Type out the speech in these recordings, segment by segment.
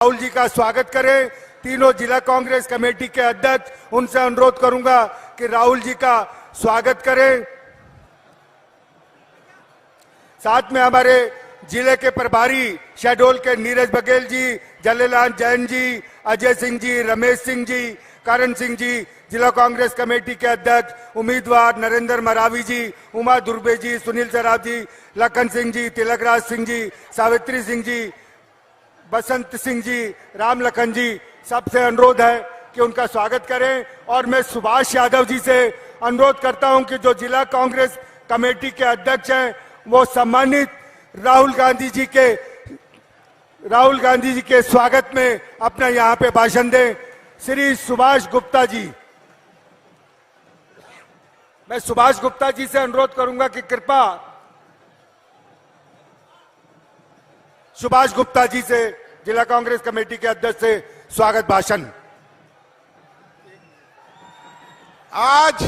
राहुल जी का स्वागत करें। तीनों जिला कांग्रेस कमेटी के अध्यक्ष, उनसे अनुरोध करूंगा कि राहुल जी का स्वागत करें। साथ में हमारे जिले के प्रभारी शहडोल के नीरज बघेल जी, जलेलाल जैन जी, अजय सिंह जी, रमेश सिंह जी, करण सिंह जी, जिला कांग्रेस कमेटी के अध्यक्ष उम्मीदवार नरेंद्र मरावी जी, उमा दुर्बे जी, सुनील सराफ जी, लखन सिंह जी, तिलकराज सिंह जी, सावित्री सिंह जी, बसंत सिंह जी, राम लखन जी, सबसे अनुरोध है कि उनका स्वागत करें। और मैं सुभाष यादव जी से अनुरोध करता हूं कि जो जिला कांग्रेस कमेटी के अध्यक्ष हैं वो सम्मानित राहुल गांधी जी के स्वागत में अपना यहां पे भाषण दें। श्री सुभाष गुप्ता जी, मैं सुभाष गुप्ता जी से अनुरोध करूंगा कि कृपया सुभाष गुप्ता जी से जिला कांग्रेस कमेटी के अध्यक्ष से स्वागत भाषण। आज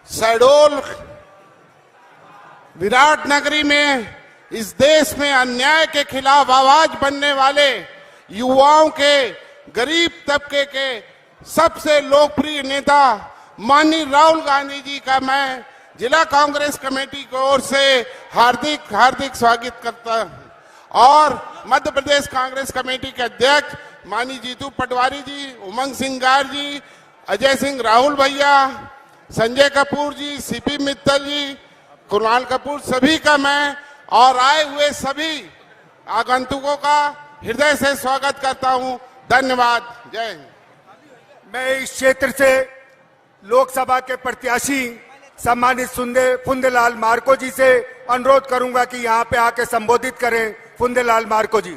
शहडोल विराट नगरी में इस देश में अन्याय के खिलाफ आवाज बनने वाले युवाओं के, गरीब तबके के सबसे लोकप्रिय नेता माननीय राहुल गांधी जी का मैं जिला कांग्रेस कमेटी की ओर से हार्दिक हार्दिक स्वागत करता हूं। और मध्य प्रदेश कांग्रेस कमेटी के अध्यक्ष माननीय जीतू पटवारी जी, उमंग सिंगार जी, अजय सिंह राहुल भैया, संजय कपूर जी, सीपी मित्तल जी, कुणाल कपूर, सभी का मैं और आए हुए सभी आगंतुकों का हृदय से स्वागत करता हूं। धन्यवाद। जय हिंद। मैं इस क्षेत्र से लोकसभा के प्रत्याशी सम्मानित फुंदेलाल मार्को जी से अनुरोध करूंगा कि यहां पे आके संबोधित करें। फुंदेलाल मार्को जी।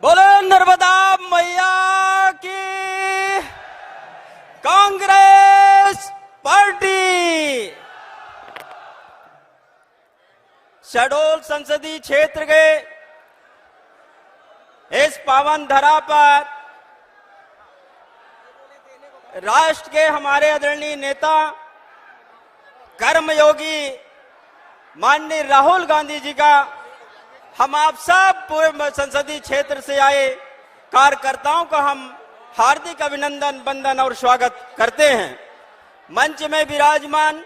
बोले नर्मदा मैया की, कांग्रेस पार्टी। शहडोल संसदीय क्षेत्र के इस पावन धरा पर राष्ट्र के हमारे आदरणीय नेता, कर्मयोगी माननीय राहुल गांधी जी का हम आप सब पूरे संसदीय क्षेत्र से आए कार्यकर्ताओं का हम हार्दिक अभिनंदन, वंदन और स्वागत करते हैं। मंच में विराजमान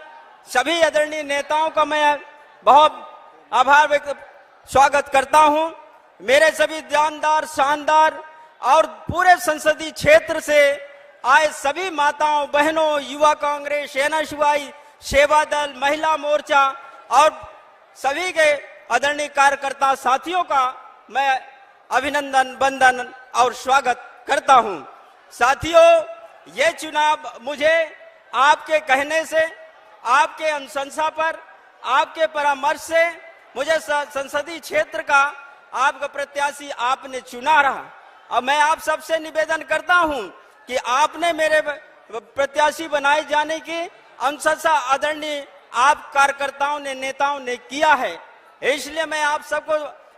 सभी आदरणीय नेताओं का मैं बहुत आभार व्यक्त स्वागत करता हूं। मेरे सभी जानदार, शानदार और पूरे संसदीय क्षेत्र से आए सभी माताओं, बहनों, युवा कांग्रेस, सेना शिवाई, सेवा दल, महिला मोर्चा और सभी के आदरणीय कार्यकर्ता साथियों का मैं अभिनंदन, वंदन और स्वागत करता हूं। साथियों, ये चुनाव मुझे आपके कहने से, आपके अनुशंसा पर, आपके परामर्श से मुझे संसदीय क्षेत्र का आपका प्रत्याशी आपने चुना रहा। और मैं आप सबसे निवेदन करता हूं कि आपने मेरे प्रत्याशी बनाए जाने की अनुशंसा आदरणीय आप कार्यकर्ताओं ने, नेताओं ने किया है। इसलिए मैं आप सबको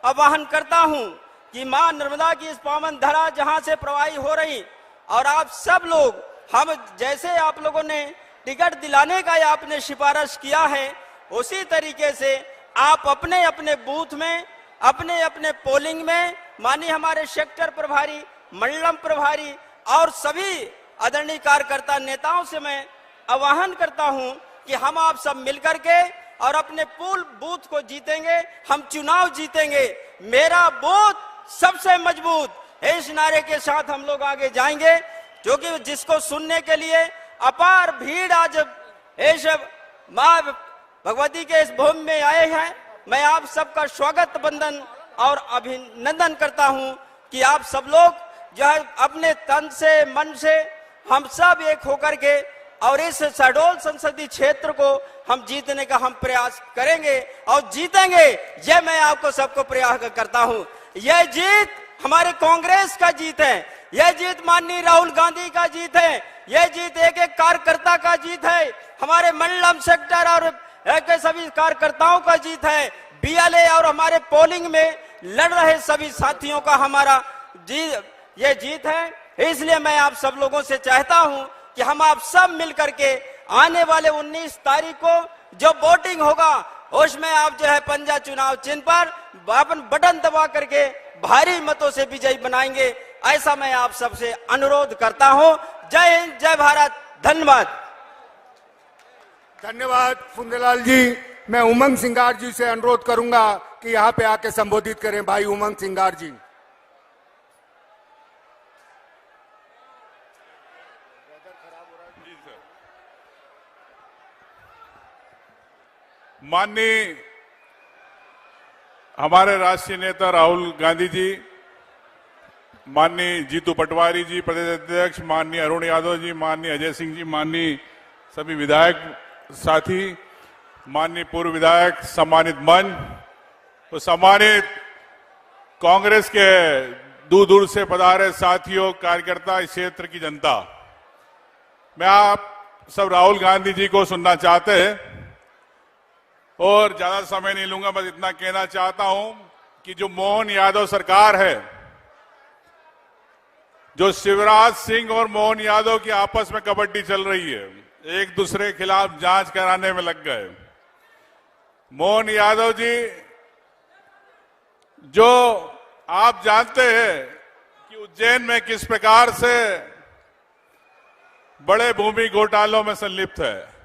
आह्वान करता हूं कि मां नर्मदा की इस पावन धरा जहां से प्रवाही हो रही और आप सब लोग, हम जैसे आप लोगों ने टिकट दिलाने का आपने सिफारिश किया है, उसी तरीके से आप अपने अपने बूथ में, अपने अपने पोलिंग में माननीय हमारे सेक्टर प्रभारी, मंडलम प्रभारी और सभी आदरणीय कार्यकर्ता नेताओं से मैं आह्वान करता हूं कि हम आप सब मिलकर के और अपने पूल बूथ को जीतेंगे, हम चुनाव जीतेंगे। मेरा बूथ सबसे मजबूत, इस नारे के साथ हम लोग आगे जाएंगे, क्योंकि जिसको सुनने के लिए अपार भीड़ आज इस मां भगवती के इस भूमि में आए हैं। मैं आप सबका स्वागत, वंदन और अभिनंदन करता हूं कि आप सब लोग जो है अपने तन से, मन से हम सब एक होकर के और इस शहडोल संसदीय क्षेत्र को हम जीतने का हम प्रयास करेंगे और जीतेंगे। यह मैं आपको सबको प्रयास करता हूं। यह जीत हमारे कांग्रेस का जीत है, यह जीत माननीय राहुल गांधी का जीत है, यह जीत एक एक कार्यकर्ता का जीत है, हमारे मंडलम सेक्टर और के सभी कार्यकर्ताओं का जीत है, बीएलए और हमारे पोलिंग में लड़ रहे सभी साथियों का हमारा ये जीत है। इसलिए मैं आप सब लोगों से चाहता हूं कि हम आप सब मिलकर के आने वाले 19 तारीख को जो वोटिंग होगा उसमें आप जो है पंजा चुनाव चिन्ह पर अपन बटन दबा करके भारी मतों से विजयी बनाएंगे, ऐसा मैं आप सबसे अनुरोध करता हूं। जय हिंद, जय भारत, धन्यवाद। धन्यवाद फुंदेलाल जी। मैं उमंग सिंगार जी से अनुरोध करूंगा कि यहाँ पे आके संबोधित करें। भाई उमंग सिंगार जी। माननीय हमारे राष्ट्रीय नेता राहुल गांधी जी, माननीय जीतू पटवारी जी प्रदेश अध्यक्ष, माननीय अरुण यादव जी, माननीय अजय सिंह जी, माननीय सभी विधायक साथी, माननीय पूर्व विधायक, सम्मानित मंच, तो सम्मानित कांग्रेस के दूर दूर से पधारे साथियों, कार्यकर्ता, इस क्षेत्र की जनता, मैं आप सब राहुल गांधी जी को सुनना चाहते हैं और ज्यादा समय नहीं लूंगा। बस इतना कहना चाहता हूं कि जो मोहन यादव सरकार है, जो शिवराज सिंह और मोहन यादव की आपस में कबड्डी चल रही है, एक दूसरे के खिलाफ जांच कराने में लग गए। मोहन यादव जी, जो आप जानते हैं कि उज्जैन में किस प्रकार से बड़े भूमि घोटालों में संलिप्त है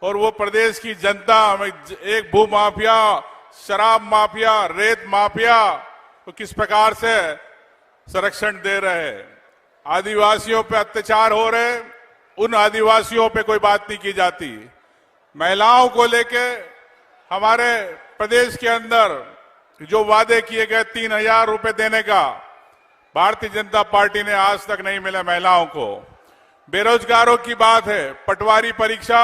और वो प्रदेश की जनता में एक भू माफिया, शराब माफिया, रेत माफिया को किस प्रकार से संरक्षण दे रहे हैं। आदिवासियों पे अत्याचार हो रहे, उन आदिवासियों पे कोई बात नहीं की जाती। महिलाओं को लेके हमारे प्रदेश के अंदर जो वादे किए गए 3,000 रुपए देने का, भारतीय जनता पार्टी ने आज तक नहीं मिला महिलाओं को। बेरोजगारों की बात है, पटवारी परीक्षा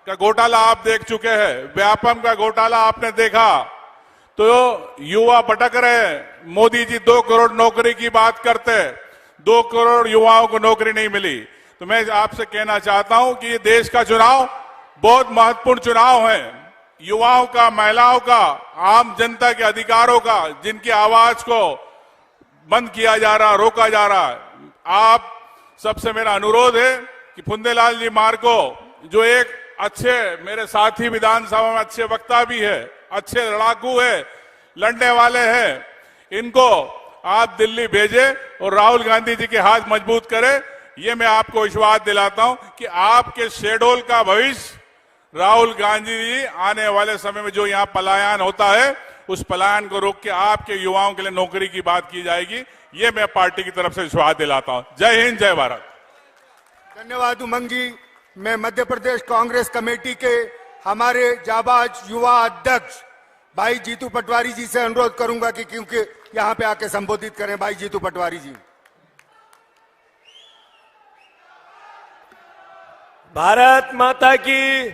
का घोटाला आप देख चुके हैं, व्यापम का घोटाला आपने देखा, तो युवा भटक रहे। मोदी जी 2 करोड़ नौकरी की बात करते, 2 करोड़ युवाओं को नौकरी नहीं मिली। तो मैं आपसे कहना चाहता हूं कि ये देश का चुनाव बहुत महत्वपूर्ण चुनाव है। युवाओं का, महिलाओं का, आम जनता के अधिकारों का, जिनकी आवाज को बंद किया जा रहा, रोका जा रहा है। आप सबसे मेरा अनुरोध है कि फुंदेलाल जी मार्को, जो एक अच्छे मेरे साथी विधानसभा में अच्छे वक्ता भी है, अच्छे लड़ाकू है, लड़ने वाले हैं, इनको आप दिल्ली भेजे और राहुल गांधी जी के हाथ मजबूत करें। ये मैं आपको विश्वास दिलाता हूं कि आपके शेडोल का भविष्य राहुल गांधी जी आने वाले समय में जो यहां पलायन होता है, उस पलायन को रोक के आपके युवाओं के लिए नौकरी की बात की जाएगी। ये मैं पार्टी की तरफ से विश्वास दिलाता हूं। जय हिंद, जय भारत। धन्यवाद उमंग जी। मैं मध्य प्रदेश कांग्रेस कमेटी के हमारे जाबाज युवा अध्यक्ष भाई जीतू पटवारी जी से अनुरोध करूंगा कि क्योंकि यहां पे आके संबोधित करें। भाई जीतू पटवारी जी। भारत माता की।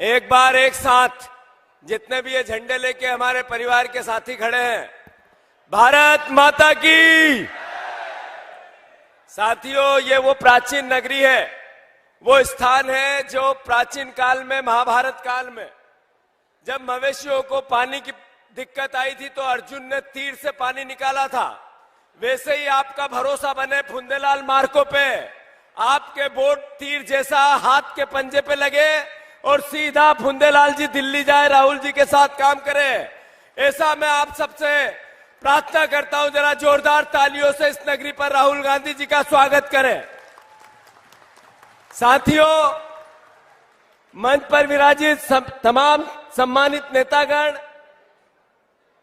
एक बार एक साथ जितने भी ये झंडे लेके हमारे परिवार के साथी खड़े हैं, भारत माता की। साथियों, ये वो प्राचीन नगरी है, वो स्थान है जो प्राचीन काल में, महाभारत काल में, जब मवेशियों को पानी की दिक्कत आई थी तो अर्जुन ने तीर से पानी निकाला था। वैसे ही आपका भरोसा बने फुंदेलाल मार्को पे, आपके वोट तीर जैसा हाथ के पंजे पे लगे और सीधा फुंदेलाल जी दिल्ली जाए, राहुल जी के साथ काम करे। ऐसा मैं आप सबसे प्रार्थना करता हूं, जरा जोरदार तालियों से इस नगरी पर राहुल गांधी जी का स्वागत करें। साथियों, मंच पर विराजित तमाम सम्मानित नेतागण,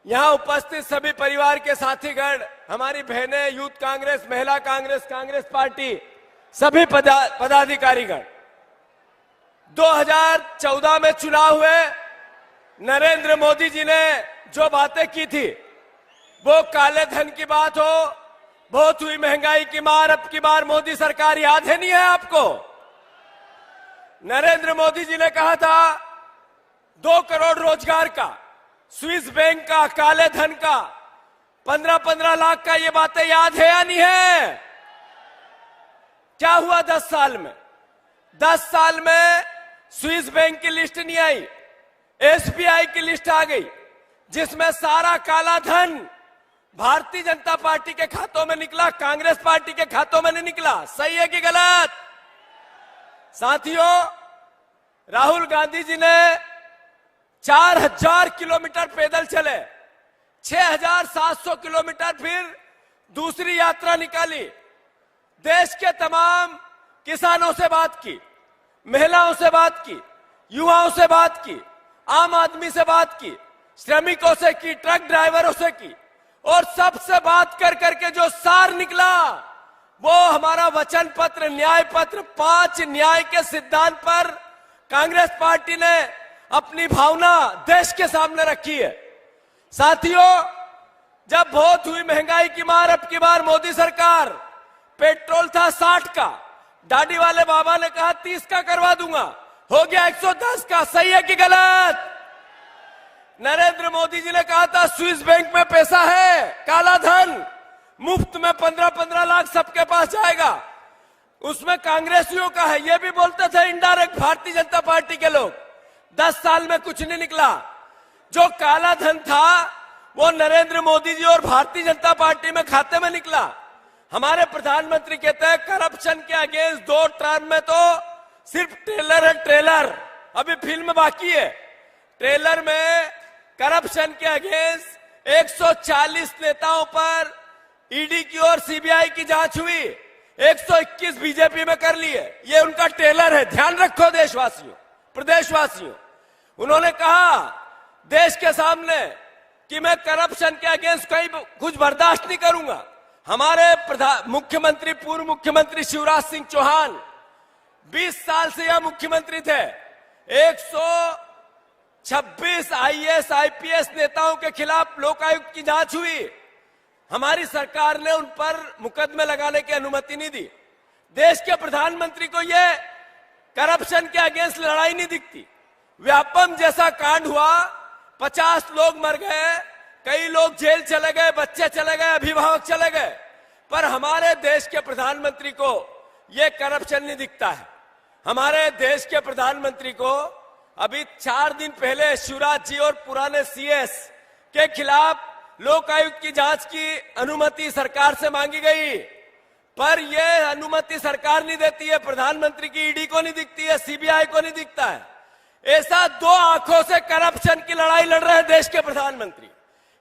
यहां उपस्थित सभी परिवार के साथीगण, हमारी बहनें, यूथ कांग्रेस, महिला कांग्रेस, कांग्रेस पार्टी, सभी पदाधिकारीगण। 2014 में चुनाव हुए, नरेंद्र मोदी जी ने जो बातें की थी, वो काले धन की बात हो, बहुत हुई महंगाई की मार, अब की बार मोदी सरकार, याद है नहीं है आपको? नरेंद्र मोदी जी ने कहा था 2 करोड़ रोजगार का, स्विस बैंक का, काले धन का, 15-15 लाख का, ये बातें याद है या नहीं है? क्या हुआ 10 साल में? 10 साल में स्विस बैंक की लिस्ट नहीं आई, एसबीआई की लिस्ट आ गई, जिसमें सारा काला धन भारतीय जनता पार्टी के खातों में निकला, कांग्रेस पार्टी के खातों में नहीं निकला। सही है कि गलत? साथियों, राहुल गांधी जी ने 4000 किलोमीटर पैदल चले, 6700 किलोमीटर फिर दूसरी यात्रा निकाली। देश के तमाम किसानों से बात की, महिलाओं से बात की, युवाओं से बात की, आम आदमी से बात की, श्रमिकों से की, ट्रक ड्राइवरों से की, और सबसे बात कर करके जो सार निकला वो हमारा वचन पत्र, न्याय पत्र, 5 न्याय के सिद्धांत पर कांग्रेस पार्टी ने अपनी भावना देश के सामने रखी है। साथियों, जब बहुत हुई महंगाई की मार, अब की बार मोदी सरकार, पेट्रोल था 60 का, दाढ़ी वाले बाबा ने कहा 30 का करवा दूंगा, हो गया 110 का। सही है कि गलत? नरेंद्र मोदी जी ने कहा था स्विस बैंक में पैसा है, काला धन, मुफ्त में 15-15 लाख सबके पास जाएगा, उसमें कांग्रेसियों का है, ये भी बोलते थे इनडायरेक्ट भारतीय जनता पार्टी के लोग। 10 साल में कुछ नहीं निकला। जो काला धन था वो नरेंद्र मोदी जी और भारतीय जनता पार्टी में खाते में निकला। हमारे प्रधानमंत्री कहते हैं करप्शन के अगेंस्ट 2 टर्म में तो सिर्फ ट्रेलर है, ट्रेलर, अभी फिल्म बाकी है। ट्रेलर में करप्शन के अगेंस्ट 140 नेताओं पर ईडी की और सीबीआई की जांच हुई, 121 बीजेपी में कर लिए। ये उनका ट्रेलर है, ध्यान रखो देशवासियों, प्रदेशवासियों। उन्होंने कहा देश के सामने कि मैं करप्शन के अगेंस्ट कहीं कुछ बर्दाश्त नहीं करूंगा। हमारे मुख्यमंत्री, पूर्व मुख्यमंत्री शिवराज सिंह चौहान 20 साल से यह मुख्यमंत्री थे। 126 आईएएस आईपीएस नेताओं के खिलाफ लोकायुक्त की जांच हुई, हमारी सरकार ने उन पर मुकदमे लगाने की अनुमति नहीं दी। देश के प्रधानमंत्री को यह करप्शन के अगेंस्ट लड़ाई नहीं दिखती। व्यापम जैसा कांड हुआ, 50 लोग मर गए, कई लोग जेल चले गए, बच्चे चले गए, अभिभावक चले गए, पर हमारे देश के प्रधानमंत्री को यह करप्शन नहीं दिखता है। हमारे देश के प्रधानमंत्री को अभी 4 दिन पहले शिवराज जी और पुराने सीएस के खिलाफ लोकायुक्त की जांच की अनुमति सरकार से मांगी गई, पर यह अनुमति सरकार नहीं देती है। प्रधानमंत्री की ईडी को नहीं दिखती है, सीबीआई को नहीं दिखता है। ऐसा 2 आंखों से करप्शन की लड़ाई लड़ रहे हैं देश के प्रधानमंत्री।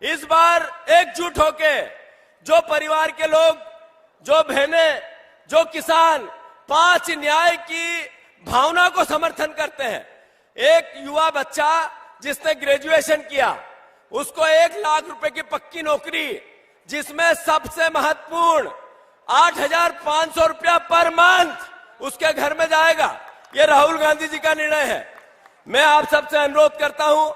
इस बार एकजुट होके जो परिवार के लोग, जो बहनें, जो किसान 5 न्याय की भावना को समर्थन करते हैं। एक युवा बच्चा जिसने ग्रेजुएशन किया, उसको 1 लाख रुपए की पक्की नौकरी, जिसमें सबसे महत्वपूर्ण 8,500 रुपया पर मंथ उसके घर में जाएगा। ये राहुल गांधी जी का निर्णय है। मैं आप सबसे अनुरोध करता हूं,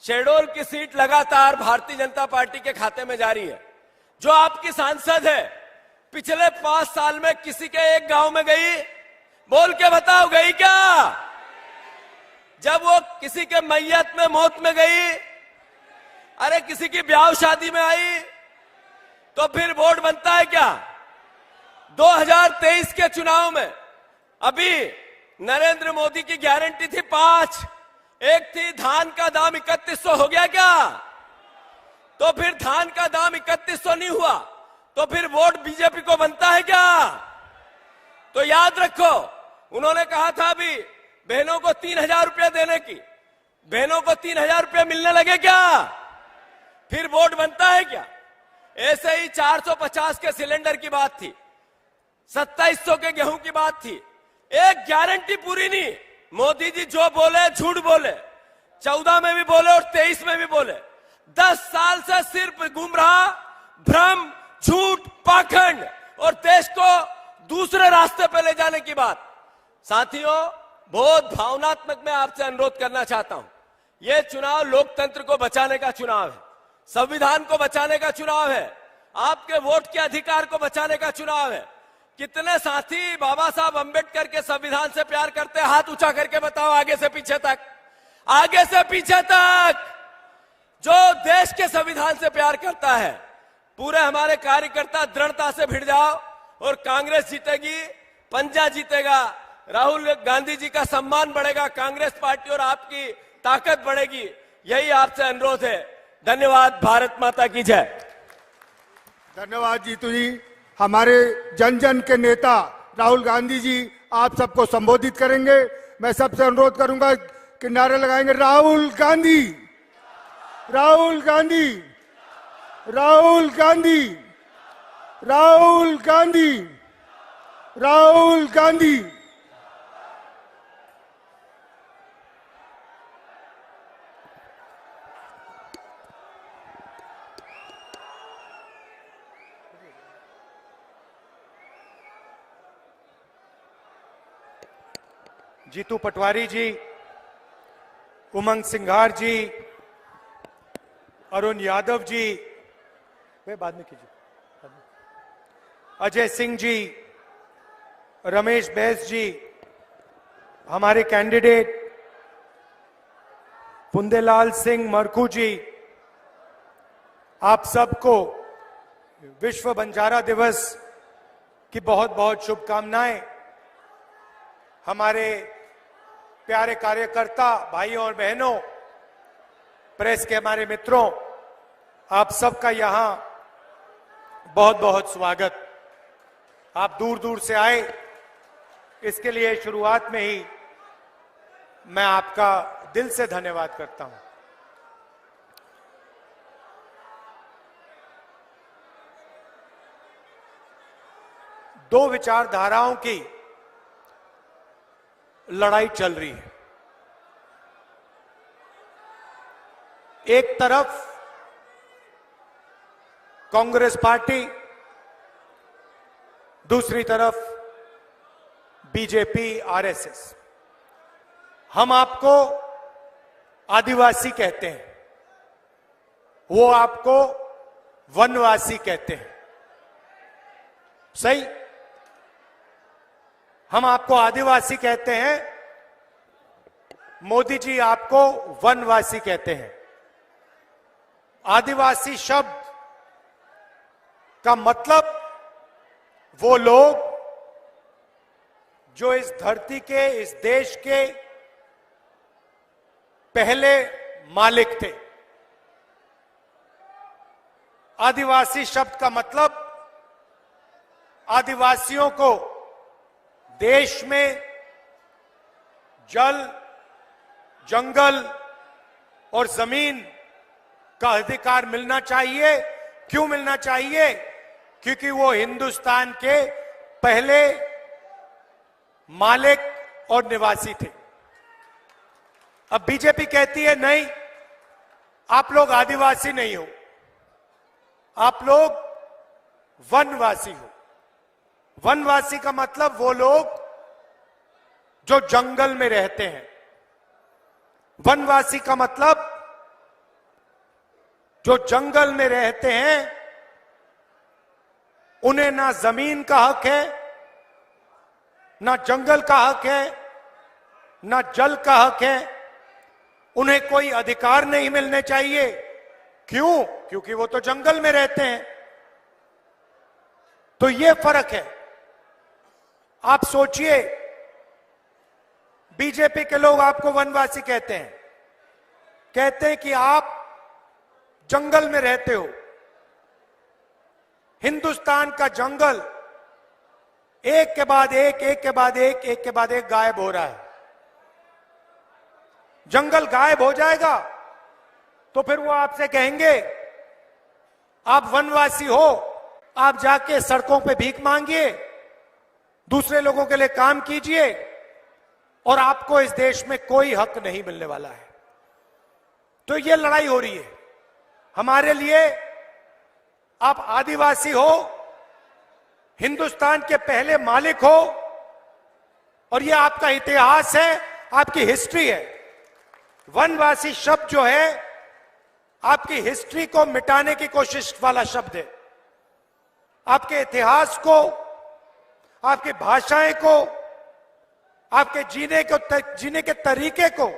शहडोल की सीट लगातार भारतीय जनता पार्टी के खाते में जा रही है। जो आपकी सांसद है, पिछले 5 साल में किसी के एक गांव में गई? बोल के बताओ, गई क्या? जब वो किसी के मैयत में, मौत में गई, अरे किसी की ब्याह शादी में आई, तो फिर वोट बनता है क्या? 2023 के चुनाव में अभी नरेंद्र मोदी की गारंटी थी 5, एक थी धान का दाम 3100 हो गया क्या? तो फिर धान का दाम 3100 नहीं हुआ, तो फिर वोट बीजेपी को बनता है क्या? तो याद रखो, उन्होंने कहा था अभी बहनों को 3000 रुपया देने की, बहनों को 3000 रुपया मिलने लगे क्या? फिर वोट बनता है क्या? ऐसे ही 450 के सिलेंडर की बात थी, 2700 के गेहूं की बात थी, एक गारंटी पूरी नहीं। मोदी जी जो बोले झूठ बोले, 14 में भी बोले और 23 में भी बोले। 10 साल से सिर्फ गुमराह, भ्रम, झूठ, पाखंड और देश को दूसरे रास्ते पे ले जाने की बात। साथियों, बहुत भावनात्मक मैं आपसे अनुरोध करना चाहता हूं। यह चुनाव लोकतंत्र को बचाने का चुनाव है, संविधान को बचाने का चुनाव है, आपके वोट के अधिकार को बचाने का चुनाव है। कितने साथी बाबा साहब अंबेडकर के संविधान से प्यार करते हैं? हाथ ऊंचा करके बताओ, आगे से पीछे तक, आगे से पीछे तक। जो देश के संविधान से प्यार करता है, पूरे हमारे कार्यकर्ता दृढ़ता से भिड़ जाओ और कांग्रेस जीतेगी, पंजा जीतेगा, राहुल गांधी जी का सम्मान बढ़ेगा, कांग्रेस पार्टी और आपकी ताकत बढ़ेगी। यही आपसे अनुरोध है। धन्यवाद। भारत माता की जय। धन्यवाद जीतू जी। हमारे जन जन के नेता राहुल गांधी जी आप सबको संबोधित करेंगे। मैं सबसे अनुरोध करूंगा के नारे लगाएंगे। राहुल गांधी, राहुल गांधी, राहुल गांधी, राहुल गांधी, राहुल गांधी। जीतू पटवारी जी, उमंग सिंघार जी, अरुण यादव जी, वे बाद में कीजिए, अजय सिंह जी, रमेश बैस जी, हमारे कैंडिडेट पुंदेलाल सिंह मरकू जी, आप सबको विश्व बंजारा दिवस की बहुत बहुत शुभकामनाएं। हमारे प्यारे कार्यकर्ता भाइयों और बहनों, प्रेस के हमारे मित्रों, आप सबका यहां बहुत बहुत स्वागत। आप दूर दूर से आए, इसके लिए शुरुआत में ही मैं आपका दिल से धन्यवाद करता हूं। दो विचारधाराओं की लड़ाई चल रही है। एक तरफ कांग्रेस पार्टी, दूसरी तरफ बीजेपी, आरएसएस। हम आपको आदिवासी कहते हैं, वो आपको वनवासी कहते हैं। सही? हम आपको आदिवासी कहते हैं, मोदी जी आपको वनवासी कहते हैं। आदिवासी शब्द का मतलब वो लोग जो इस धरती के, इस देश के पहले मालिक थे। आदिवासी शब्द का मतलब आदिवासियों को देश में जल, जंगल और जमीन का अधिकार मिलना चाहिए। क्यों मिलना चाहिए? क्योंकि वो हिंदुस्तान के पहले मालिक और निवासी थे। अब बीजेपी कहती है नहीं, आप लोग आदिवासी नहीं हो, आप लोग वनवासी हो। वनवासी का मतलब वो लोग जो जंगल में रहते हैं। वनवासी का मतलब जो जंगल में रहते हैं, उन्हें ना जमीन का हक है, ना जंगल का हक है, ना जल का हक है। उन्हें कोई अधिकार नहीं मिलने चाहिए। क्यों? क्योंकि वो तो जंगल में रहते हैं। तो ये फर्क है। आप सोचिए, बीजेपी के लोग आपको वनवासी कहते हैं, कहते हैं कि आप जंगल में रहते हो। हिंदुस्तान का जंगल एक के बाद एक, एक के बाद एक, एक के बाद एक गायब हो रहा है। जंगल गायब हो जाएगा तो फिर वो आपसे कहेंगे आप वनवासी हो, आप जाके सड़कों पे भीख मांगिए, दूसरे लोगों के लिए काम कीजिए, और आपको इस देश में कोई हक नहीं मिलने वाला है। तो ये लड़ाई हो रही है। हमारे लिए आप आदिवासी हो, हिंदुस्तान के पहले मालिक हो, और ये आपका इतिहास है, आपकी हिस्ट्री है। वनवासी शब्द जो है आपकी हिस्ट्री को मिटाने की कोशिश वाला शब्द है। आपके इतिहास को, आपकी भाषाएं को, आपके जीने के तरीके को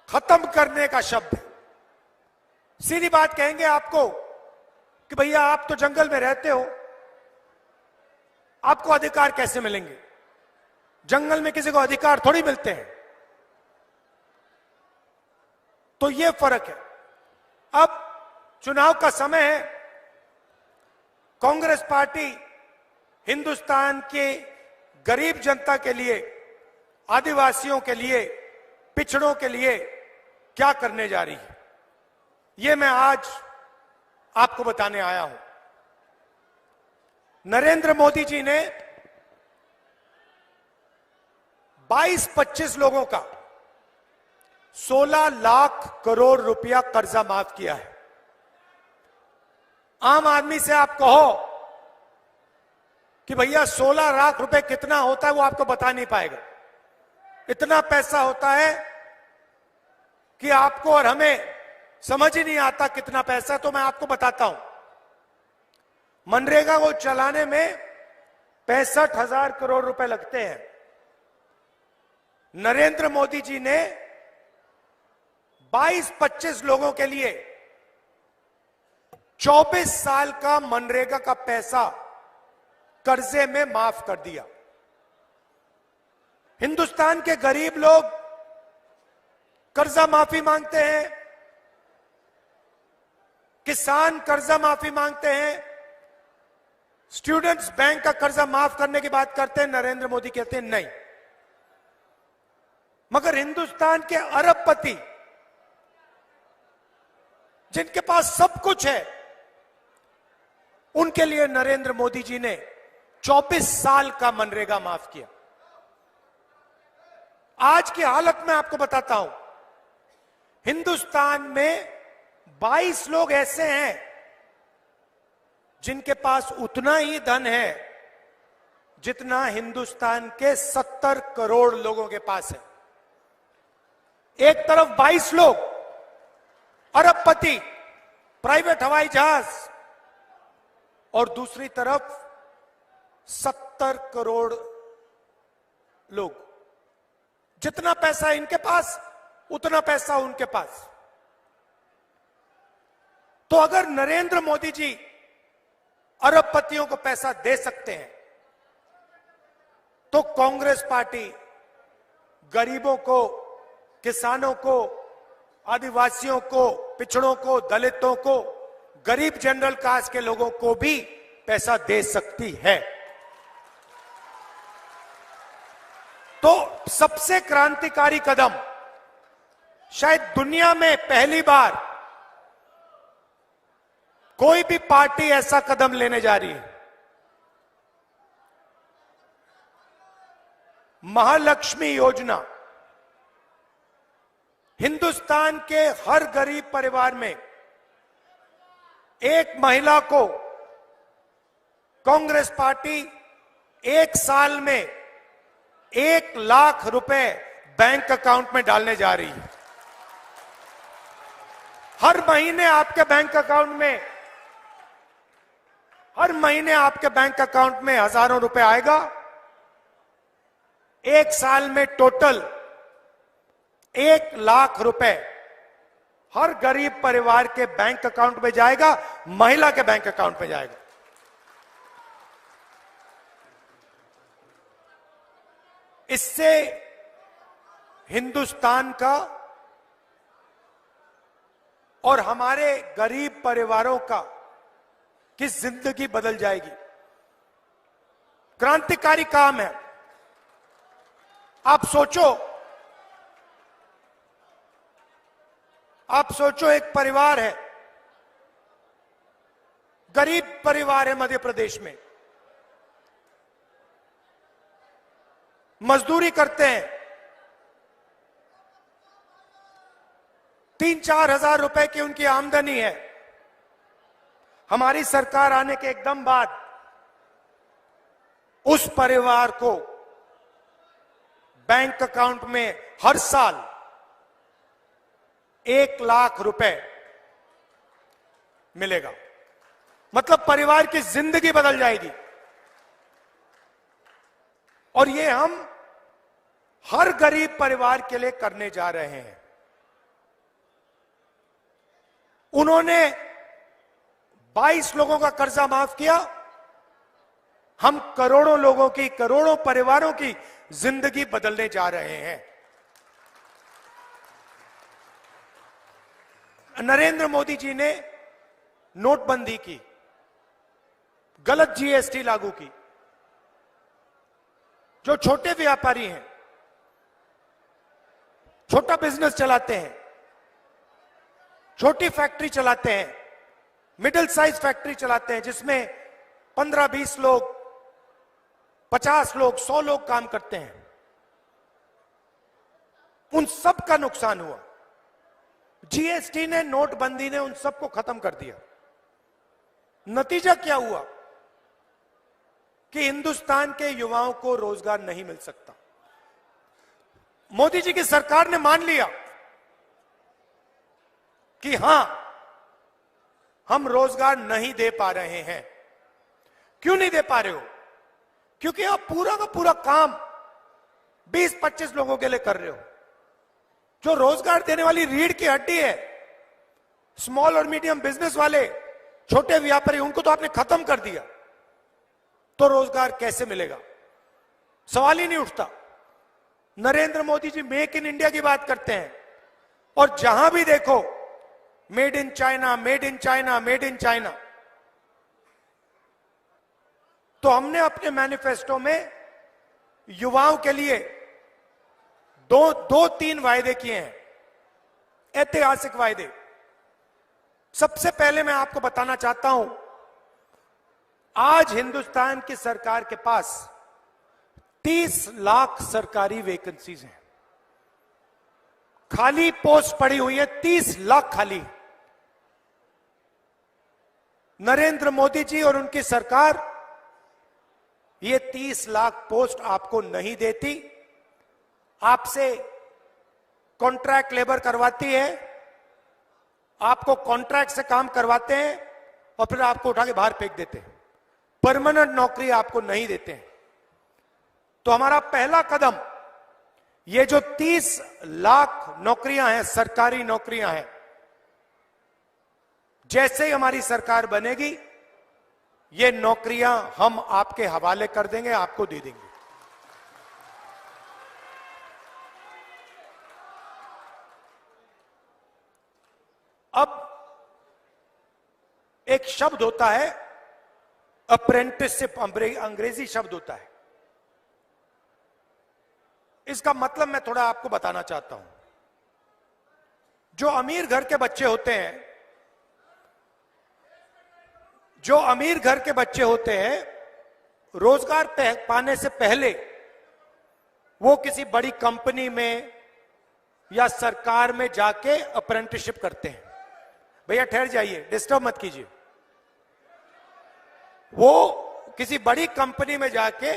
खत्म करने का शब्द है। सीधी बात कहेंगे आपको कि भैया आप तो जंगल में रहते हो, आपको अधिकार कैसे मिलेंगे? जंगल में किसी को अधिकार थोड़ी मिलते हैं। तो यह फर्क है। अब चुनाव का समय है। कांग्रेस पार्टी हिंदुस्तान के गरीब जनता के लिए, आदिवासियों के लिए पिछड़ों के लिए क्या करने जा रही है, यह मैं आज आपको बताने आया हूं। नरेंद्र मोदी जी ने 22-25 लोगों का 16 लाख करोड़ रुपया कर्जा माफ किया है। आम आदमी से आप कहो कि भैया 16 लाख रुपए कितना होता है, वो आपको बता नहीं पाएगा। इतना पैसा होता है कि आपको और हमें समझ ही नहीं आता कितना पैसा। तो मैं आपको बताता हूं, मनरेगा को चलाने में 65,000 करोड़ रुपए लगते हैं। नरेंद्र मोदी जी ने 22-25 लोगों के लिए 24 साल का मनरेगा का पैसा कर्जे में माफ कर दिया। हिंदुस्तान के गरीब लोग कर्जा माफी मांगते हैं, किसान कर्जा माफी मांगते हैं, स्टूडेंट्स बैंक का कर्जा माफ करने की बात करते हैं। नरेंद्र मोदी कहते हैं नहीं। मगर हिंदुस्तान के अरबपति जिनके पास सब कुछ है, उनके लिए नरेंद्र मोदी जी ने 24 साल का मनरेगा माफ किया। आज की हालत में आपको बताता हूं, हिंदुस्तान में 22 लोग ऐसे हैं जिनके पास उतना ही धन है जितना हिंदुस्तान के 70 करोड़ लोगों के पास है। एक तरफ 22 लोग अरबपति, प्राइवेट हवाई जहाज, और दूसरी तरफ 70 करोड़ लोग। जितना पैसा इनके पास उतना पैसा उनके पास। तो अगर नरेंद्र मोदी जी अरबपतियों को पैसा दे सकते हैं, तो कांग्रेस पार्टी गरीबों को, किसानों को, आदिवासियों को, पिछड़ों को, दलितों को, गरीब जनरल कास्ट के लोगों को भी पैसा दे सकती है। तो सबसे क्रांतिकारी कदम, शायद दुनिया में पहली बार कोई भी पार्टी ऐसा कदम लेने जा रही है। महालक्ष्मी योजना हिंदुस्तान के हर गरीब परिवार में एक महिला को कांग्रेस पार्टी 1 साल में 1 लाख रुपए बैंक अकाउंट में डालने जा रही है। हर महीने आपके बैंक अकाउंट में, हर महीने आपके बैंक अकाउंट में हजारों रुपए आएगा। 1 साल में टोटल 1 लाख रुपए हर गरीब परिवार के बैंक अकाउंट में जाएगा, महिला के बैंक अकाउंट में जाएगा। इससे हिंदुस्तान का और हमारे गरीब परिवारों का की जिंदगी बदल जाएगी। क्रांतिकारी काम है। आप सोचो एक परिवार है, गरीब परिवार है मध्य प्रदेश में, मजदूरी करते हैं, 3-4 हजार रुपए की उनकी आमदनी है। हमारी सरकार आने के एकदम बाद उस परिवार को बैंक अकाउंट में हर साल 1 लाख रुपए मिलेगा। मतलब परिवार की जिंदगी बदल जाएगी। और ये हम हर गरीब परिवार के लिए करने जा रहे हैं। उन्होंने 22 लोगों का कर्जा माफ किया, हम करोड़ों लोगों की, करोड़ों परिवारों की जिंदगी बदलने जा रहे हैं। नरेंद्र मोदी जी ने नोटबंदी की, गलत जीएसटी लागू की। जो छोटे व्यापारी हैं, छोटा बिजनेस चलाते हैं, छोटी फैक्ट्री चलाते हैं, मिडिल साइज फैक्ट्री चलाते हैं, जिसमें 15-20 लोग, 50 लोग, 100 लोग काम करते हैं, उन सब का नुकसान हुआ। जीएसटी ने, नोटबंदी ने उन सबको खत्म कर दिया। नतीजा क्या हुआ कि हिंदुस्तान के युवाओं को रोजगार नहीं मिल सकता। मोदी जी की सरकार ने मान लिया कि हां, हम रोजगार नहीं दे पा रहे हैं। क्यों नहीं दे पा रहे हो? क्योंकि आप पूरा का पूरा काम 20-25 लोगों के लिए कर रहे हो। जो रोजगार देने वाली रीढ़ की हड्डी है, स्मॉल और मीडियम बिजनेस वाले, छोटे व्यापारी, उनको तो आपने खत्म कर दिया। तो रोजगार कैसे मिलेगा? सवाल ही नहीं उठता। Narendra Modi ji make in India की बात करते हैं, और जहां भी देखो made in China, made in China, made in China. तो हमने अपने मैनिफेस्टो में युवाओं के लिए दो तीन वायदे किए हैं, ऐतिहासिक वायदे। सबसे पहले मैं आपको बताना चाहता हूं, आज हिंदुस्तान की सरकार के पास 30 लाख सरकारी वैकेंसीज हैं, खाली पोस्ट पड़ी हुई है 30 लाख खाली। नरेंद्र मोदी जी और उनकी सरकार ये 30 लाख पोस्ट आपको नहीं देती, आपसे कॉन्ट्रैक्ट लेबर करवाती है, आपको कॉन्ट्रैक्ट से काम करवाते हैं और फिर आपको उठा के बाहर फेंक देते हैं। परमानेंट नौकरी आपको नहीं देते हैं। तो हमारा पहला कदम, ये जो 30 लाख नौकरियां हैं, सरकारी नौकरियां हैं, जैसे ही हमारी सरकार बनेगी, ये नौकरियां हम आपके हवाले कर देंगे, आपको दे देंगे। अब एक शब्द होता है अप्रेंटिसशिप, अंग्रेजी शब्द होता है। इसका मतलब मैं थोड़ा आपको बताना चाहता हूं। जो अमीर घर के बच्चे होते हैं, जो अमीर घर के बच्चे होते हैं, रोजगार पाने से पहले वो किसी बड़ी कंपनी में या सरकार में जाके अप्रेंटिसशिप करते हैं। भैया ठहर जाइए, डिस्टर्ब मत कीजिए। वो किसी बड़ी कंपनी में जाके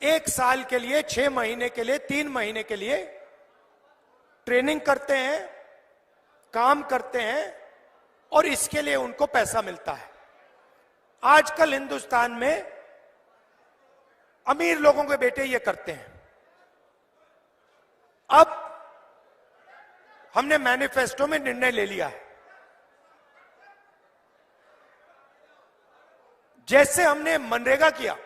1 साल के लिए, 6 महीने के लिए, 3 महीने के लिए ट्रेनिंग करते हैं, काम करते हैं, और इसके लिए उनको पैसा मिलता है। आजकल हिंदुस्तान में अमीर लोगों के बेटे ये करते हैं। अब हमने मैनिफेस्टो में निर्णय ले लिया है, जैसे हमने मनरेगा किया,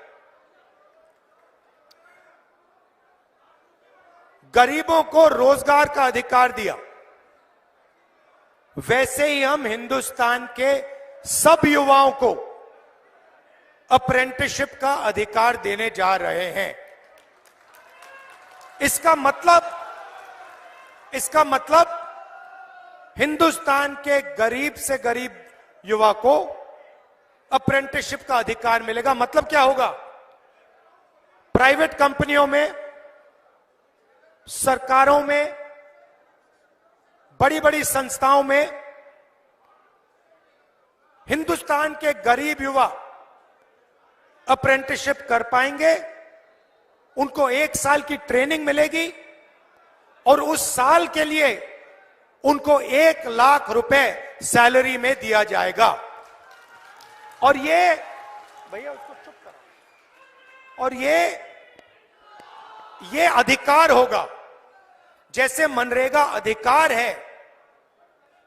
गरीबों को रोजगार का अधिकार दिया, वैसे ही हम हिंदुस्तान के सब युवाओं को अप्रेंटिसशिप का अधिकार देने जा रहे हैं। इसका मतलब हिंदुस्तान के गरीब से गरीब युवा को अप्रेंटिसशिप का अधिकार मिलेगा। मतलब क्या होगा? प्राइवेट कंपनियों में, सरकारों में, बड़ी बड़ी संस्थाओं में हिंदुस्तान के गरीब युवा अप्रेंटिसशिप कर पाएंगे। उनको 1 साल की ट्रेनिंग मिलेगी और उस साल के लिए उनको 1 लाख रुपए सैलरी में दिया जाएगा। और ये, भैया उसको चुप करो, और ये अधिकार होगा। जैसे मनरेगा अधिकार है,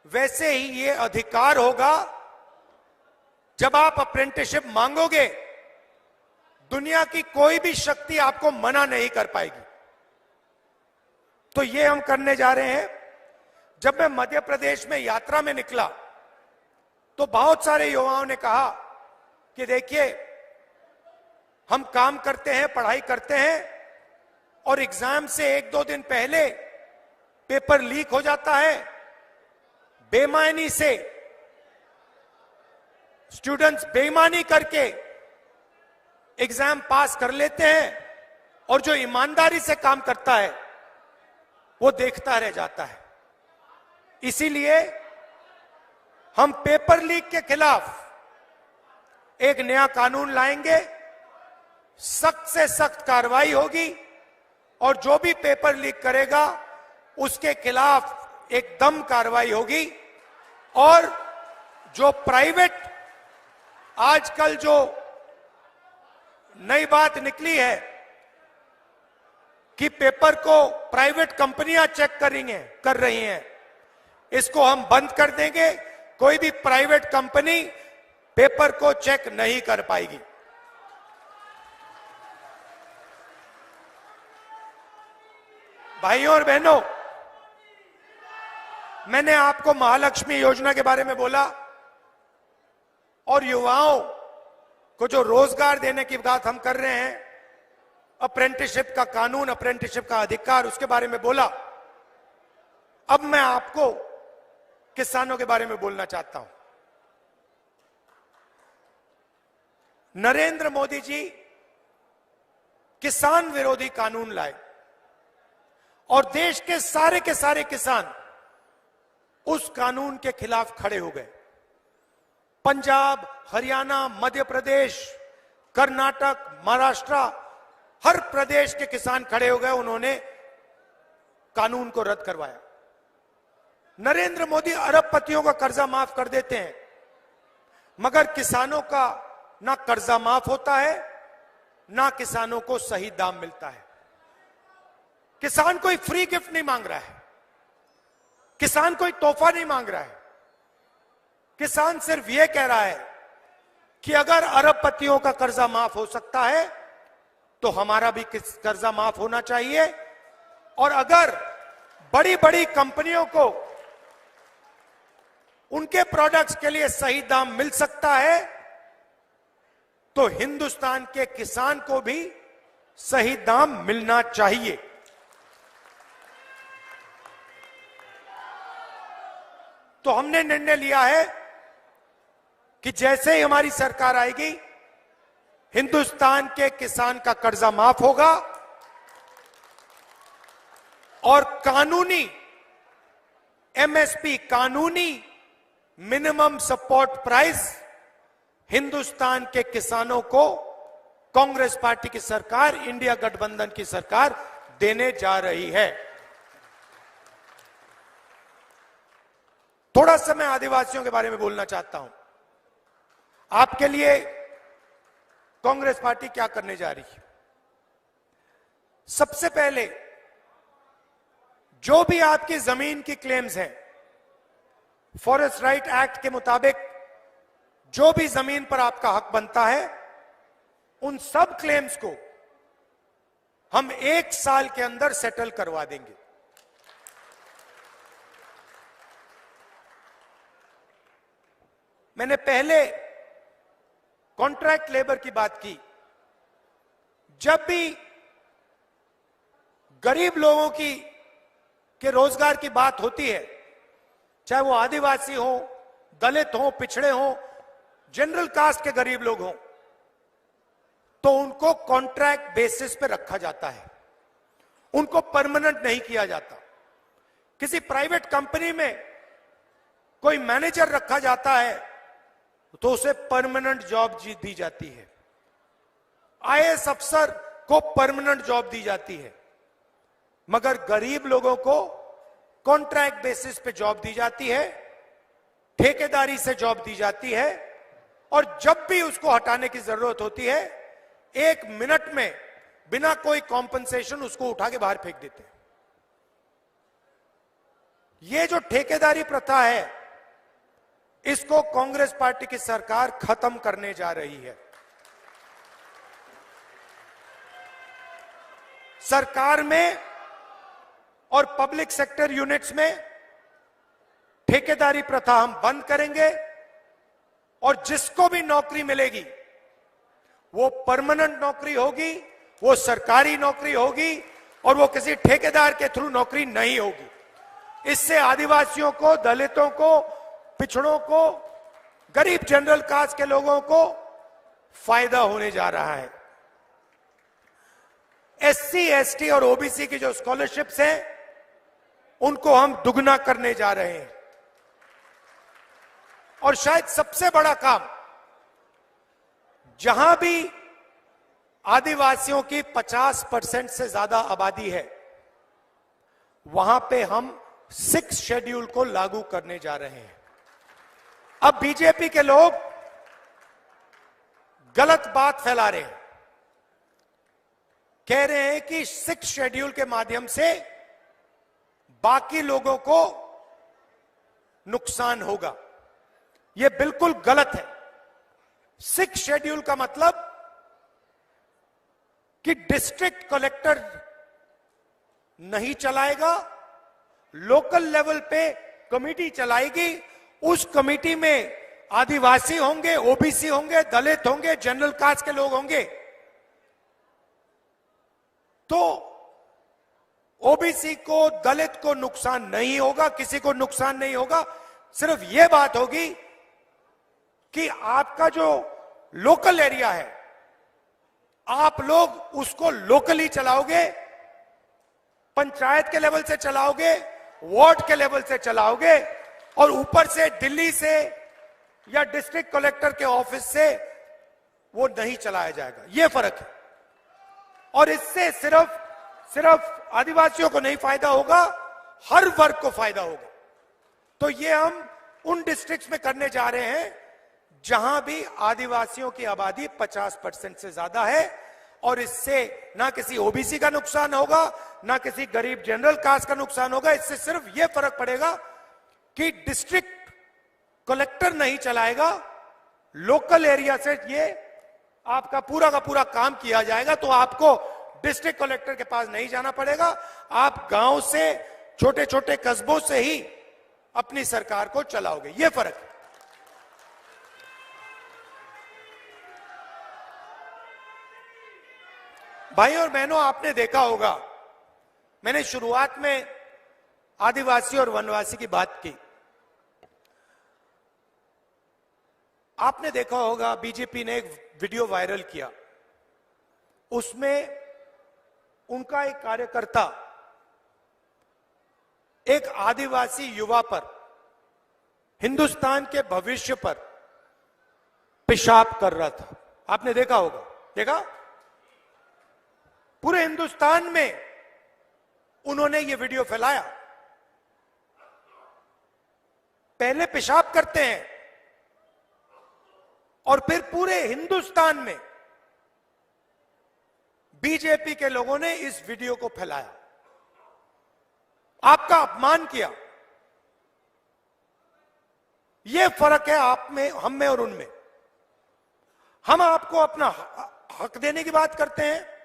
वैसे ही ये अधिकार होगा। जब आप अप्रेंटिसशिप मांगोगे, दुनिया की कोई भी शक्ति आपको मना नहीं कर पाएगी। तो ये हम करने जा रहे हैं। जब मैं मध्य प्रदेश में यात्रा में निकला, तो बहुत सारे युवाओं ने कहा कि देखिए, हम काम करते हैं, पढ़ाई करते हैं, और एग्जाम से 1-2 दिन पहले पेपर लीक हो जाता है, बेईमानी से स्टूडेंट्स बेईमानी करके एग्जाम पास कर लेते हैं और जो ईमानदारी से काम करता है वो देखता रह जाता है। इसीलिए हम पेपर लीक के खिलाफ एक नया कानून लाएंगे, सख्त से सख्त कार्रवाई होगी और जो भी पेपर लीक करेगा उसके खिलाफ एकदम कार्रवाई होगी। और जो प्राइवेट आजकल जो नई बात निकली है कि पेपर को प्राइवेट कंपनियां चेक कर रही हैं, इसको हम बंद कर देंगे। कोई भी प्राइवेट कंपनी पेपर को चेक नहीं कर पाएगी। भाइयों और बहनों, मैंने आपको महालक्ष्मी योजना के बारे में बोला और युवाओं को जो रोजगार देने की बात हम कर रहे हैं, अप्रेंटिसशिप का कानून, अप्रेंटिसशिप का अधिकार, उसके बारे में बोला। अब मैं आपको किसानों के बारे में बोलना चाहता हूं। नरेंद्र मोदी जी किसान विरोधी कानून लाए और देश के सारे किसान उस कानून के खिलाफ खड़े हो गए। पंजाब, हरियाणा, मध्य प्रदेश, कर्नाटक, महाराष्ट्र, हर प्रदेश के किसान खड़े हो गए। उन्होंने कानून को रद्द करवाया। नरेंद्र मोदी अरबपतियों का कर्जा माफ कर देते हैं, मगर किसानों का ना कर्जा माफ होता है, ना किसानों को सही दाम मिलता है। किसान कोई फ्री गिफ्ट नहीं मांग रहा है, किसान कोई तोहफा नहीं मांग रहा है। किसान सिर्फ यह कह रहा है कि अगर अरबपतियों का कर्जा माफ हो सकता है तो हमारा भी कर्जा माफ होना चाहिए। और अगर बड़ी बड़ी कंपनियों को उनके प्रोडक्ट्स के लिए सही दाम मिल सकता है तो हिंदुस्तान के किसान को भी सही दाम मिलना चाहिए। तो हमने निर्णय लिया है कि जैसे ही हमारी सरकार आएगी, हिंदुस्तान के किसान का कर्जा माफ होगा और कानूनी एमएसपी, कानूनी मिनिमम सपोर्ट प्राइस हिंदुस्तान के किसानों को कांग्रेस पार्टी की सरकार, इंडिया गठबंधन की सरकार देने जा रही है। थोड़ा सा मैं आदिवासियों के बारे में बोलना चाहता हूं। आपके लिए कांग्रेस पार्टी क्या करने जा रही है। सबसे पहले जो भी आपकी जमीन की क्लेम्स हैं, फॉरेस्ट राइट एक्ट के मुताबिक जो भी जमीन पर आपका हक बनता है, उन सब क्लेम्स को हम 1 साल के अंदर सेटल करवा देंगे। मैंने पहले कॉन्ट्रैक्ट लेबर की बात की। जब भी गरीब लोगों के रोजगार की बात होती है, चाहे वो आदिवासी हो, दलित हो, पिछड़े हो, जनरल कास्ट के गरीब लोग हों, तो उनको कॉन्ट्रैक्ट बेसिस पे रखा जाता है, उनको परमानेंट नहीं किया जाता। किसी प्राइवेट कंपनी में कोई मैनेजर रखा जाता है तो उसे परमानेंट जॉब दी जाती है, आईएएस अफसर को परमानेंट जॉब दी जाती है, मगर गरीब लोगों को कॉन्ट्रैक्ट बेसिस पे जॉब दी जाती है, ठेकेदारी से जॉब दी जाती है और जब भी उसको हटाने की जरूरत होती है 1 मिनट में बिना कोई कॉम्पनसेशन उसको उठा के बाहर फेंक देते हैं। ये जो ठेकेदारी प्रथा है, इसको कांग्रेस पार्टी की सरकार खत्म करने जा रही है। सरकार में और पब्लिक सेक्टर यूनिट्स में ठेकेदारी प्रथा हम बंद करेंगे और जिसको भी नौकरी मिलेगी वो परमानेंट नौकरी होगी, वो सरकारी नौकरी होगी और वो किसी ठेकेदार के थ्रू नौकरी नहीं होगी। इससे आदिवासियों को, दलितों को, पिछड़ों को, गरीब जनरल कास्ट के लोगों को फायदा होने जा रहा है। एससी, एसटी और ओबीसी की जो स्कॉलरशिप्स हैं उनको हम दुगना करने जा रहे हैं। और शायद सबसे बड़ा काम, जहां भी आदिवासियों की 50% से ज्यादा आबादी है, वहां पे हम 6 शेड्यूल को लागू करने जा रहे हैं। अब बीजेपी के लोग गलत बात फैला रहे हैं, कह रहे हैं कि 6 शेड्यूल के माध्यम से बाकी लोगों को नुकसान होगा। यह बिल्कुल गलत है। 6 शेड्यूल का मतलब कि डिस्ट्रिक्ट कलेक्टर नहीं चलाएगा, लोकल लेवल पे कमेटी चलाएगी। उस कमेटी में आदिवासी होंगे, ओबीसी होंगे, दलित होंगे, जनरल कास्ट के लोग होंगे। तो ओबीसी को, दलित को नुकसान नहीं होगा, किसी को नुकसान नहीं होगा। सिर्फ यह बात होगी कि आपका जो लोकल एरिया है, आप लोग उसको लोकली चलाओगे, पंचायत के लेवल से चलाओगे, वार्ड के लेवल से चलाओगे, और ऊपर से दिल्ली से या डिस्ट्रिक्ट कलेक्टर के ऑफिस से वो नहीं चलाया जाएगा। यह फर्क है। और इससे सिर्फ आदिवासियों को नहीं फायदा होगा, हर वर्ग को फायदा होगा। तो ये हम उन डिस्ट्रिक्ट्स में करने जा रहे हैं जहां भी आदिवासियों की आबादी 50% से ज्यादा है, और इससे ना किसी ओबीसी का नुकसान होगा, ना किसी गरीब जनरल कास्ट का नुकसान होगा। इससे सिर्फ यह फर्क पड़ेगा कि डिस्ट्रिक्ट कलेक्टर नहीं चलाएगा, लोकल एरिया से ये आपका पूरा का पूरा काम किया जाएगा। तो आपको डिस्ट्रिक्ट कलेक्टर के पास नहीं जाना पड़ेगा, आप गांव से, छोटे छोटे कस्बों से ही अपनी सरकार को चलाओगे। यह फर्क है। भाई और बहनों, आपने देखा होगा, मैंने शुरुआत में आदिवासी और वनवासी की बात की। आपने देखा होगा बीजेपी ने एक वीडियो वायरल किया, उसमें उनका एक कार्यकर्ता एक आदिवासी युवा पर, हिंदुस्तान के भविष्य पर पेशाब कर रहा था। आपने देखा होगा, देखा? पूरे हिंदुस्तान में उन्होंने ये वीडियो फैलाया। पहले पेशाब करते हैं और फिर पूरे हिंदुस्तान में बीजेपी के लोगों ने इस वीडियो को फैलाया, आपका अपमान किया। यह फर्क है आप में, हम में और उनमें। हम आपको अपना हक देने की बात करते हैं,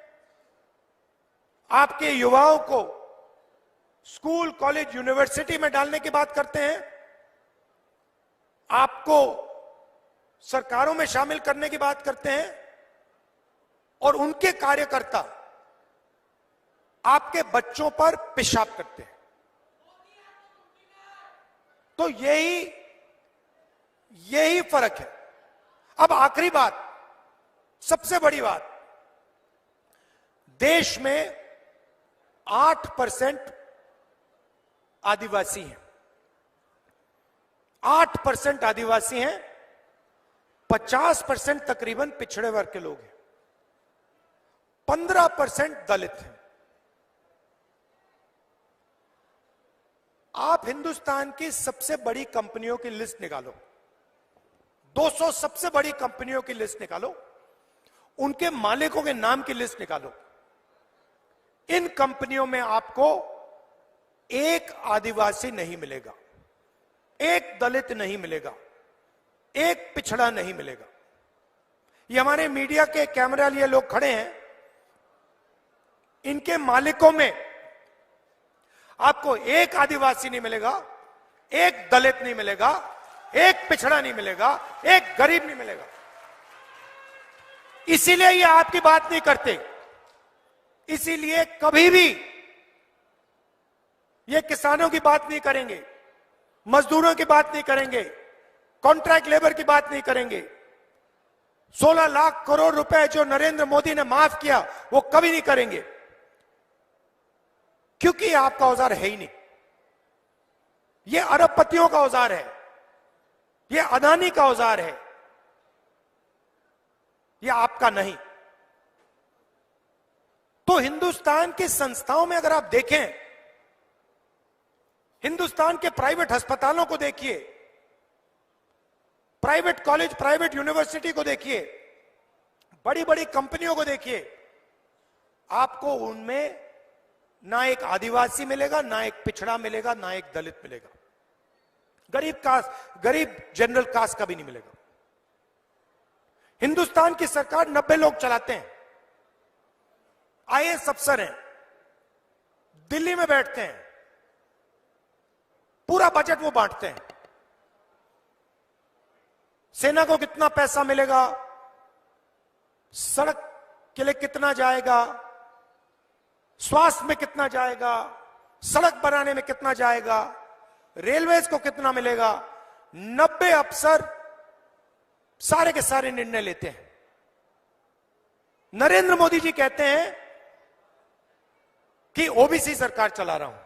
आपके युवाओं को स्कूल, कॉलेज, यूनिवर्सिटी में डालने की बात करते हैं, आपको सरकारों में शामिल करने की बात करते हैं, और उनके कार्यकर्ता आपके बच्चों पर पेशाब करते हैं। तो यही फर्क है। अब आखिरी बात, सबसे बड़ी बात, देश में 8% आदिवासी हैं, 8% आदिवासी हैं, 50% तकरीबन पिछड़े वर्ग के लोग हैं, 15% दलित हैं। आप हिंदुस्तान की सबसे बड़ी कंपनियों की लिस्ट निकालो, 200 सबसे बड़ी कंपनियों की लिस्ट निकालो, उनके मालिकों के नाम की लिस्ट निकालो। इन कंपनियों में आपको एक आदिवासी नहीं मिलेगा, एक दलित नहीं मिलेगा, एक पिछड़ा नहीं मिलेगा। ये हमारे मीडिया के कैमरा लिए लोग खड़े हैं, इनके मालिकों में आपको एक आदिवासी नहीं मिलेगा, एक दलित नहीं मिलेगा, एक पिछड़ा नहीं मिलेगा, एक गरीब नहीं मिलेगा। इसीलिए ये आपकी बात नहीं करते, इसीलिए कभी भी ये किसानों की बात नहीं करेंगे, मजदूरों की बात नहीं करेंगे, कॉन्ट्रैक्ट लेबर की बात नहीं करेंगे। 16 लाख करोड़ रुपए जो नरेंद्र मोदी ने माफ किया वो कभी नहीं करेंगे, क्योंकि ये आपका औजार है ही नहीं। ये अरबपतियों का औजार है, ये अदानी का औजार है, ये आपका नहीं। तो हिंदुस्तान की संस्थाओं में अगर आप देखें, हिंदुस्तान के प्राइवेट अस्पतालों को देखिए, प्राइवेट कॉलेज, प्राइवेट यूनिवर्सिटी को देखिए, बड़ी बड़ी कंपनियों को देखिए, आपको उनमें ना एक आदिवासी मिलेगा, ना एक पिछड़ा मिलेगा, ना एक दलित मिलेगा, गरीब जनरल कास्ट का भी नहीं मिलेगा। हिंदुस्तान की सरकार 90 लोग चलाते हैं, आईएएस अफसर हैं, दिल्ली में बैठते हैं, पूरा बजट वो बांटते हैं। सेना को कितना पैसा मिलेगा, सड़क के लिए कितना जाएगा, स्वास्थ्य में कितना जाएगा, सड़क बनाने में कितना जाएगा, रेलवेज को कितना मिलेगा, 90 अफसर सारे के सारे निर्णय लेते हैं। नरेंद्र मोदी जी कहते हैं कि ओबीसी सरकार चला रहा हूं,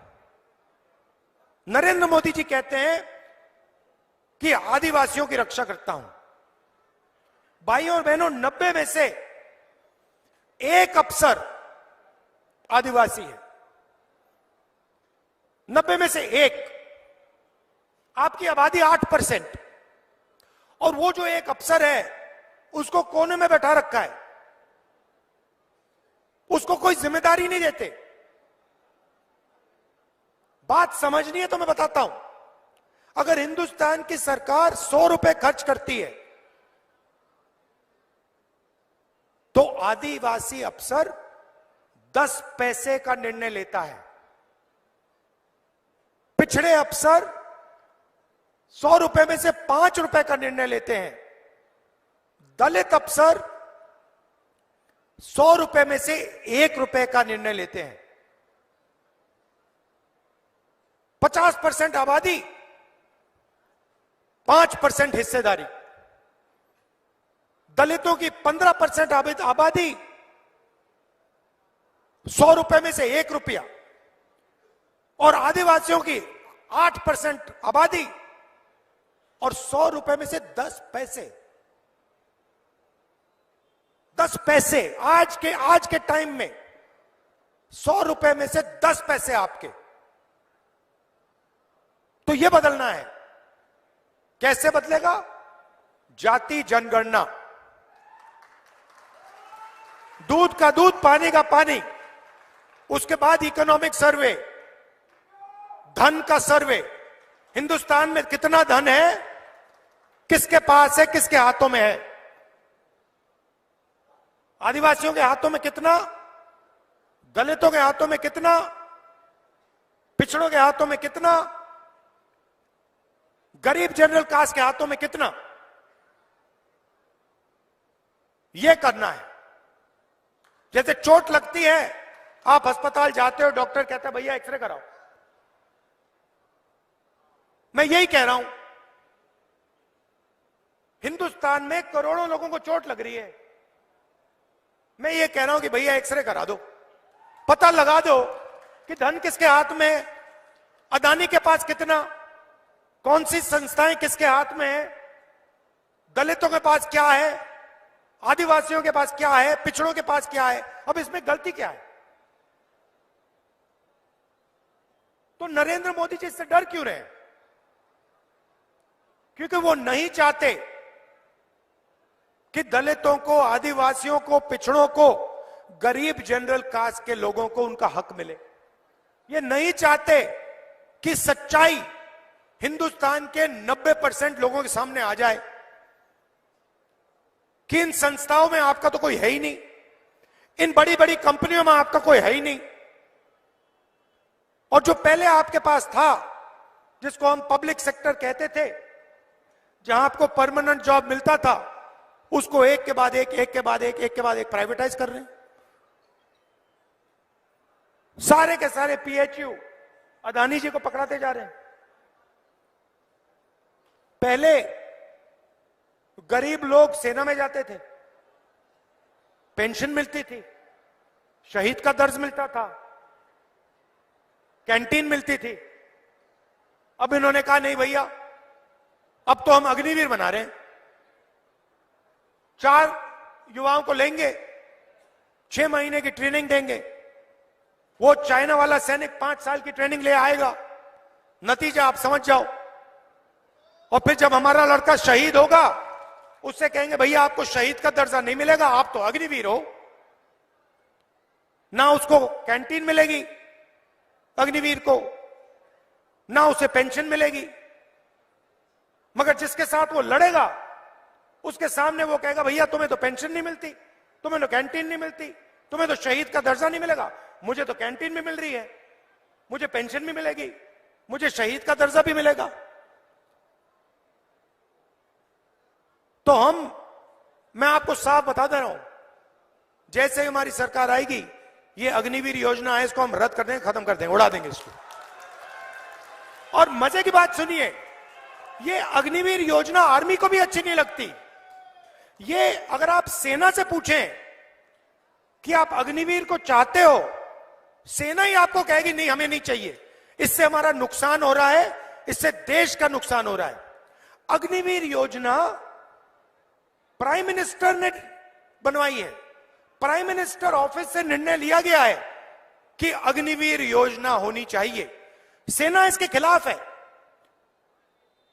नरेंद्र मोदी जी कहते हैं कि आदिवासियों की रक्षा करता हूं। भाइयों और बहनों, 90 में से एक अफसर आदिवासी है, 90 में से एक। आपकी आबादी 8%, और वो जो एक अफसर है उसको कोने में बैठा रखा है, उसको कोई जिम्मेदारी नहीं देते। बात समझनी है तो मैं बताता हूं। अगर हिंदुस्तान की सरकार 100 रुपए खर्च करती है तो आदिवासी अफसर 10 पैसे का निर्णय लेता है, पिछड़े अफसर 100 रुपए में से 5 रुपए का निर्णय लेते हैं, दलित अफसर 100 रुपए में से 1 रुपए का निर्णय लेते हैं। 50% आबादी, 5% हिस्सेदारी। दलितों की 15% आबादी, 100 रुपए में से 1 रुपया, और आदिवासियों की 8% आबादी और 100 रुपए में से 10 पैसे। 10 पैसे आज के टाइम में 100 रुपए में से 10 पैसे आपके। तो यह बदलना है। कैसे बदलेगा? जाति जनगणना, दूध का दूध, पानी का पानी, उसके बाद इकोनॉमिक सर्वे, धन का सर्वे। हिंदुस्तान में कितना धन है, किसके पास है, किसके हाथों में है। आदिवासियों के हाथों में कितना, दलितों के हाथों में कितना, पिछड़ों के हाथों में कितना, गरीब जनरल कास्ट के हाथों में कितना। यह करना है। जैसे चोट लगती है, आप अस्पताल जाते हो, डॉक्टर कहता है भैया एक्सरे कराओ। मैं यही कह रहा हूं, हिंदुस्तान में करोड़ों लोगों को चोट लग रही है, मैं ये कह रहा हूं कि भैया एक्सरे करा दो, पता लगा दो कि धन किसके हाथ में है, अदानी के पास कितना, कौन सी संस्थाएं किसके हाथ में है, दलितों के पास क्या है, आदिवासियों के पास क्या है, पिछड़ों के पास क्या है। अब इसमें गलती क्या है? तो नरेंद्र मोदी जी इससे डर क्यों रहे? क्योंकि वो नहीं चाहते कि दलितों को, आदिवासियों को, पिछड़ों को, गरीब जनरल कास्ट के लोगों को उनका हक मिले। ये नहीं चाहते कि सच्चाई हिंदुस्तान के 90% लोगों के सामने आ जाए कि इन संस्थाओं में आपका तो कोई है ही नहीं, इन बड़ी बड़ी कंपनियों में आपका कोई है ही नहीं, और जो पहले आपके पास था, जिसको हम पब्लिक सेक्टर कहते थे, जहां आपको परमानेंट जॉब मिलता था, उसको एक के बाद एक, एक के बाद एक, एक के बाद एक प्राइवेटाइज कर रहे हैं। सारे के सारे पीएचयू, अदानी जी को पकड़ाते जा रहे हैं। पहले गरीब लोग सेना में जाते थे, पेंशन मिलती थी, शहीद का दर्ज मिलता था, कैंटीन मिलती थी। अब इन्होंने कहा नहीं भैया, अब तो हम अग्निवीर बना रहे हैं। 4 युवाओं को लेंगे, 6 महीने की ट्रेनिंग देंगे, वो चाइना वाला सैनिक 5 साल की ट्रेनिंग ले आएगा, नतीजा आप समझ जाओ। और फिर जब हमारा लड़का शहीद होगा, उससे कहेंगे भैया आपको शहीद का दर्जा नहीं मिलेगा, आप तो अग्निवीर हो। ना उसको कैंटीन मिलेगी अग्निवीर को, ना उसे पेंशन मिलेगी, मगर जिसके साथ वो लड़ेगा उसके सामने वो कहेगा भैया तुम्हें तो पेंशन नहीं मिलती, तुम्हें तो कैंटीन नहीं मिलती, तुम्हें तो शहीद का दर्जा नहीं मिलेगा। मुझे तो कैंटीन भी मिल रही है, मुझे पेंशन भी मिलेगी, मुझे शहीद का दर्जा भी मिलेगा। तो मैं आपको साफ बता दे रहा हूं, जैसे ही हमारी सरकार आएगी, ये अग्निवीर योजना है, इसको हम रद्द कर देंगे, खत्म कर देंगे, उड़ा देंगे इसको। और मजे की बात सुनिए, ये अग्निवीर योजना आर्मी को भी अच्छी नहीं लगती। ये अगर आप सेना से पूछें कि आप अग्निवीर को चाहते हो, सेना ही आपको कहेगी नहीं हमें नहीं चाहिए, इससे हमारा नुकसान हो रहा है, इससे देश का नुकसान हो रहा है। अग्निवीर योजना प्राइम मिनिस्टर ने बनवाई है, प्राइम मिनिस्टर ऑफिस से निर्णय लिया गया है कि अग्निवीर योजना होनी चाहिए। सेना इसके खिलाफ है।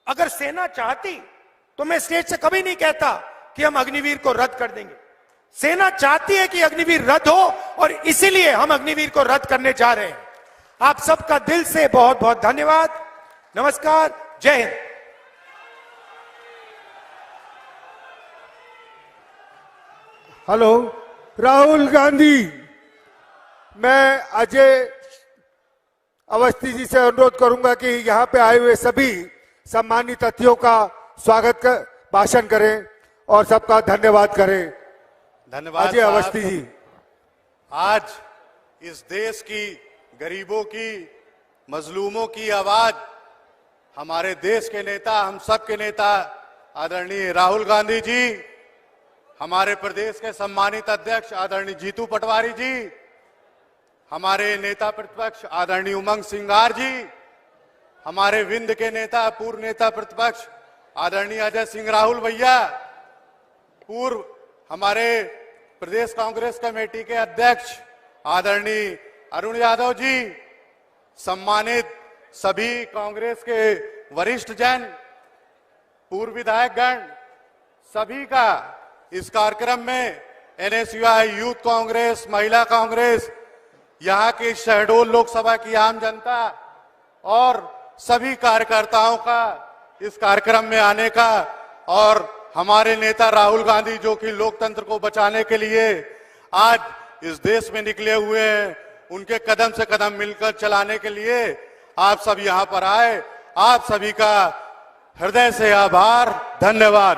अगर सेना चाहती तो मैं स्टेज से कभी नहीं कहता कि हम अग्निवीर को रद्द कर देंगे। सेना चाहती है कि अग्निवीर रद्द हो और इसीलिए हम अग्निवीर को रद्द करने जा रहे हैं। आप सबका दिल से बहुत बहुत धन्यवाद। नमस्कार, जय हिंद। हेलो, राहुल गांधी, मैं अजय अवस्थी जी से अनुरोध करूंगा कि यहाँ पे आए हुए सभी सम्मानित अतिथियों का स्वागत कर भाषण करें और सबका धन्यवाद करें। धन्यवाद अजय अवस्थी जी। आज इस देश की गरीबों की, मजलूमों की आवाज हमारे देश के नेता, हम सब के नेता आदरणीय राहुल गांधी जी, हमारे प्रदेश के सम्मानित अध्यक्ष आदरणीय जीतू पटवारी जी, हमारे नेता प्रतिपक्ष आदरणीय उमंग सिंगार जी, हमारे विंध्य के नेता, पूर्व नेता प्रतिपक्ष आदरणीय अजय सिंह राहुल भैया, पूर्व हमारे प्रदेश कांग्रेस कमेटी के अध्यक्ष आदरणीय अरुण यादव जी, सम्मानित सभी कांग्रेस के वरिष्ठ जन, पूर्व विधायकगण, सभी का इस कार्यक्रम में एनएसयूआई, यूथ कांग्रेस, महिला कांग्रेस, यहाँ की शहडोल लोकसभा की आम जनता और सभी कार्यकर्ताओं का इस कार्यक्रम में आने का, और हमारे नेता राहुल गांधी जो कि लोकतंत्र को बचाने के लिए आज इस देश में निकले हुए हैं, उनके कदम से कदम मिलकर चलाने के लिए आप सब यहाँ पर आए। आप सभी का हृदय से आभार, धन्यवाद।